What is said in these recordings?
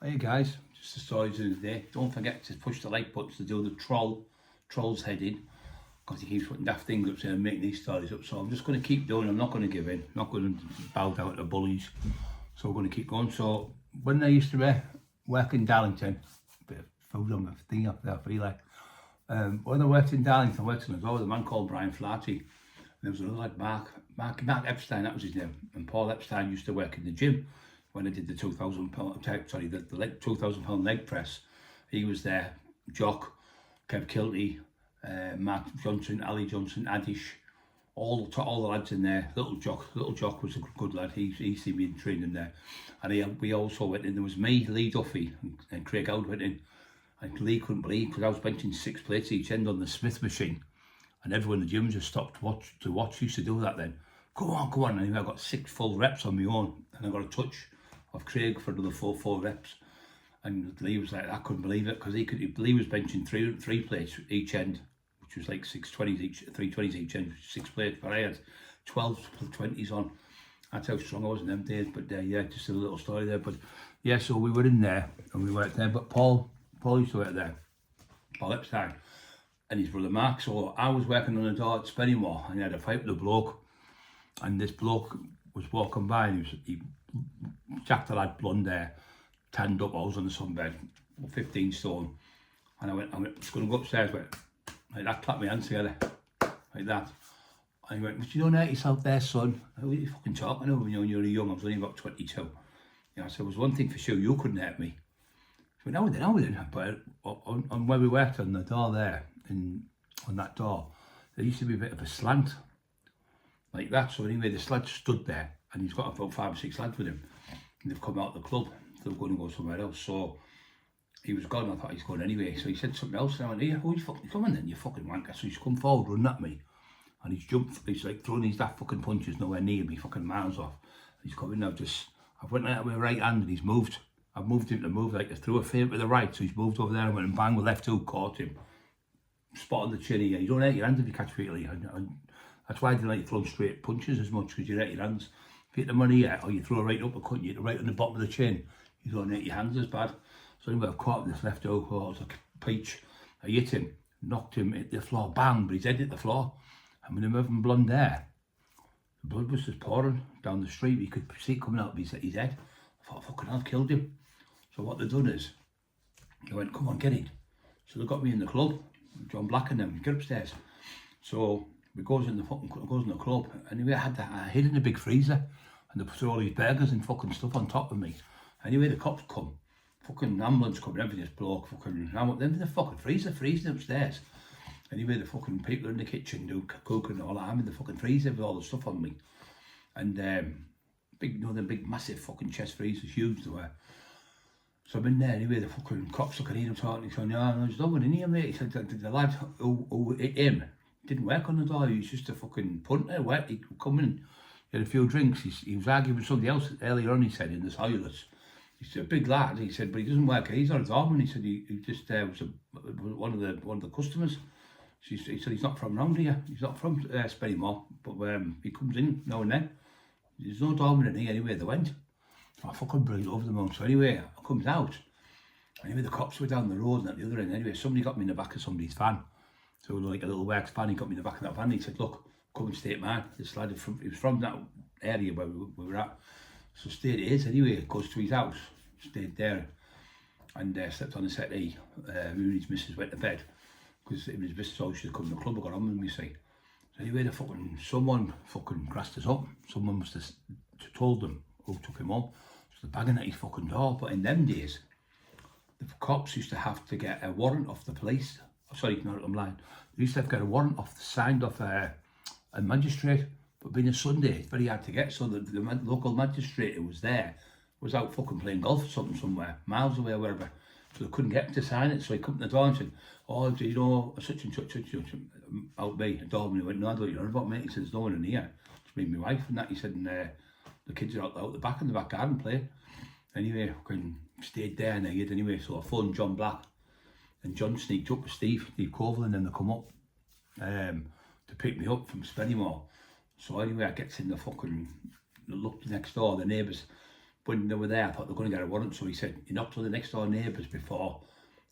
Hey guys, just the stories of the day. Don't forget to push the like button to do the troll's heading, because he keeps putting daft things up saying and making these stories up. So I'm just going to keep doing. I'm not going to give in. I'm not going to bow down to the bullies. So we're going to keep going. So when I used to work in Darlington, a bit of food on my thing up there, feel like. When I worked in Darlington, I worked in a door with a man called Brian Flaherty. There was another lad, Mark Epstein, that was his name. And Paul Epstein used to work in the gym when I did the the £2,000 leg press. He was there. Jock, Kev Kilty, Mark Johnson, Ali Johnson, Adish, all the lads in there. Little Jock was a good lad. He seen me training there. And we also went in. There was me, Lee Duffy, and Craig Howard went in. And Lee couldn't believe, because I was benching 6 plates each end on the Smith machine. And everyone in the gym just stopped to watch. Used to do that then. Go on. And I got 6 full reps on my own. And I got a touch of Craig for another four reps. And Lee was like, I couldn't believe it, because Lee was benching three plates each end, which was like 620s each, 320s each end, 6 plates. But I had 12 20s on. That's how strong I was in them days. But yeah, just a little story there. But yeah, so we were in there and we worked there. But Paul used to work there, Paul Epstein, and his brother Mark. So I was working on a door at Spennymoor, and he had a fight with a bloke, and this bloke was walking by, and he jacked a lad, blonde hair, tanned up. I was on the sunbed, 15 stone, and I went, just going to go upstairs, like that, clap my hands together, like that. And he went, "But you don't hurt yourself there, son." What are you fucking talking about? You know, when you were young, I was only about 22. You know, I said, "There was one thing for sure, you couldn't hurt me." But now then, but on where we worked on the door there, on that door, there used to be a bit of a slant, like that. So anyway, the lad stood there, and he's got about 5 or 6 lads with him, and they've come out of the club. They're going to go somewhere else. So he was gone. I thought he's going anyway. So he said something else, and I went, "Here, who you fucking coming then, you fucking wanker?" So he's come forward, running at me, and he's jumped. He's like throwing these daft fucking punches nowhere near me, fucking miles off. He's coming now. I've went like that with my right hand, and he's moved. I've moved him to move, like I threw a feint with the right, so he's moved over there and went and bang with left hook, caught him. Spot on the chin here. You don't hurt your hands if you catch feet, and that's why I don't like throwing straight punches as much, because you hurt your hands. If you hit them on here, or you throw a right uppercut, you hit it right on the bottom of the chin, you don't hurt your hands as bad. So anyway, I've caught this left hook, oh, it was like a peach. I hit him, knocked him, hit the floor, bang, but his head hit the floor. And with him having blonde hair, the blood was just pouring down the street. You could see it coming out of his head. I thought, fucking hell, I've killed him. So what they've done is, they went, "Come on, get in." So they got me in the club, John Black and them, get upstairs. So we goes in the club. Anyway, I hid in a big freezer, and they put all these burgers and fucking stuff on top of me. Anyway, the cops come, fucking ambulance come, and everything, this bloke, fucking, I'm up in the fucking freezing upstairs. Anyway, the fucking people in the kitchen do cooking and all that. I'm in the fucking freezer with all the stuff on me. And big, you know, the big massive fucking chest freezers, huge they were. So I'm in there anyway, the fucking cops looking at him talking, he's going, "No, there's no one in here, mate." He said, the lad who hit him didn't work on the door, he was just a fucking punter, he'd come in, he had a few drinks, he was arguing with somebody else earlier on, he said, in the toilets. He's a big lad, he said, but he doesn't work here, he's not a doorman. He said he just was one of the customers. He said he's not from around here, he's not from Spennymoor, but he comes in now and then. There's no doorman in here anyway, they went. So I fucking breathed over the moon. So anyway, I comes out. Anyway, the cops were down the road and at the other end. Anyway, somebody got me in the back of somebody's van. So like a little works van, he got me in the back of that van. He said, "Look, come and stay at mine." This lad, he was from that area where we were at. So stayed at his anyway, goes to his house, stayed there, and slept on the settee. Me and his missus went to bed, because his missus always used to come to the club. I got on with me, see. So anyway, someone fucking grassed us up. Someone must have told them who took him home. So they're banging at his fucking door. But in them days, the cops used to have to get a warrant off the police. Sorry, no, I'm lying. They used to have to get a warrant signed off a magistrate. But being a Sunday, it's very hard to get. So the local magistrate who was there was out fucking playing golf or something somewhere, miles away or wherever. So they couldn't get him to sign it. So he come to the door and said, "Oh, do you know such and such, out me?" The doorman went, "No, I don't know about, mate." He said, "There's no one in here. It's me and my wife and that." He said, "And the kids are out the back in the back garden playing." Anyway, I stayed there and I hid anyway. So I phoned John Black, and John sneaked up with Steve Coval, and then they come up to pick me up from Spennymoor. So anyway, I gets in the fucking, look next door, the neighbours when they were there, I thought they were going to get a warrant. So he said, he knocked on the next door neighbours before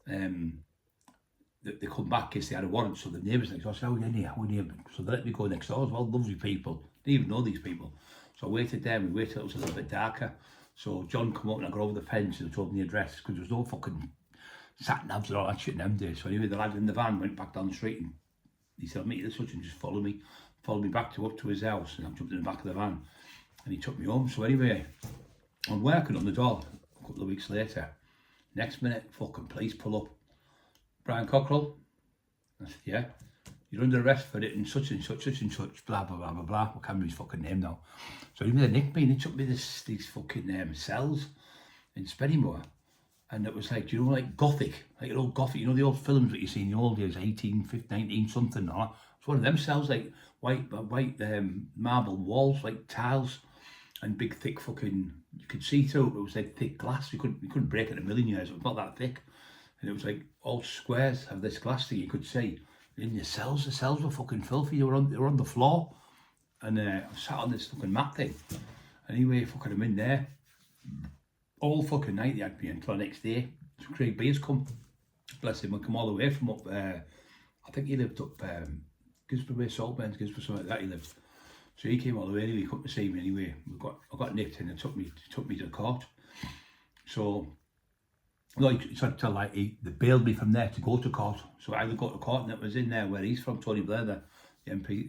they come back in case they had a warrant. So the neighbours next door said, oh, yeah, how are you? So they let me go next door as well. Lovely people. Didn't even know these people. So I waited there. We waited till it was a little bit darker. So John come up and I got over the fence and told me the address because there was no fucking sat navs and all that shit in them days. So anyway, the lad in the van went back down the street and he said, I'll meet you at such and just follow me. Followed me back up to his house and I jumped in the back of the van and he took me home. So anyway, I'm working on the door a couple of weeks later. Next minute, fucking police pull up. Brian Cockrell? I said, yeah. You're under arrest for it and such, blah, blah, blah, blah, blah. I can't remember his fucking name now. So anyway, they nicked me and they took me these fucking cells in Spennymoor. And it was like, you know, like Gothic, like an old Gothic, you know, the old films that you see in the old days, 18, 15, 19 something, or it's one of them cells, like white marble walls, like tiles, and big thick fucking, you could see through it, it was like thick glass, you couldn't break it in a million years, it was not that thick. And it was like all squares of this glass thing you could see. In the cells were fucking filthy, they were on the floor. And I sat on this fucking mat thing. Anyway, fucking I'm in there. All fucking night they had me until the next day. So Craig Beers come, bless him, come all the way from up there. I think he lived up Gisborne, Saltburn, Gisborne, something like that he lived. So he came all the way anyway, he couldn't see me anyway. I got nipped and it took me to the court. So like they bailed me from there to go to court. So I either go to court and it was in there where he's from, Tony Blair, the MP,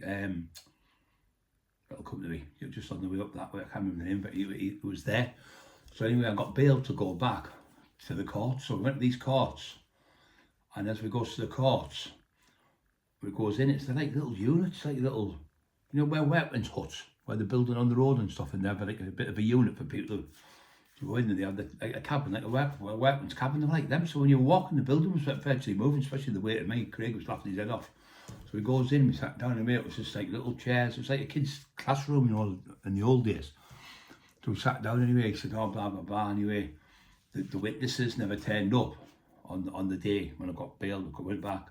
that'll come to me, just on the way up that way, I can't remember the name, but he was there. So anyway, I got bailed to go back to the court. So we went to these courts, and as we go to the courts, it goes in, it's like little units, like little, you know, where weapons huts, where they're building on the road and stuff, and they have like a bit of a unit for people to go in, and they have like a cabin, like a weapons cabin, they're like them. So when you're walking, the building was virtually moving, especially the way to me. Craig was laughing his head off. So he goes in, we sat down, and it was just like little chairs. It was like a kid's classroom, you know, in the old days. So we sat down anyway, he said, oh, blah, blah, blah. Anyway, the witnesses never turned up on the day when I got bailed. I went back,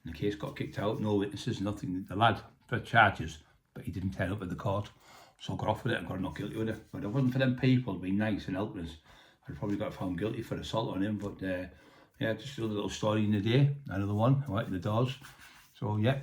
and the case got kicked out. No witnesses, nothing. The lad for charges, but he didn't turn up at the court. So I got off with it and got not guilty with it. But if it wasn't for them people being nice and helping us, I'd probably got found guilty for assault on him. But yeah, just a little story in the day. Another one, I went to the doors. So yeah.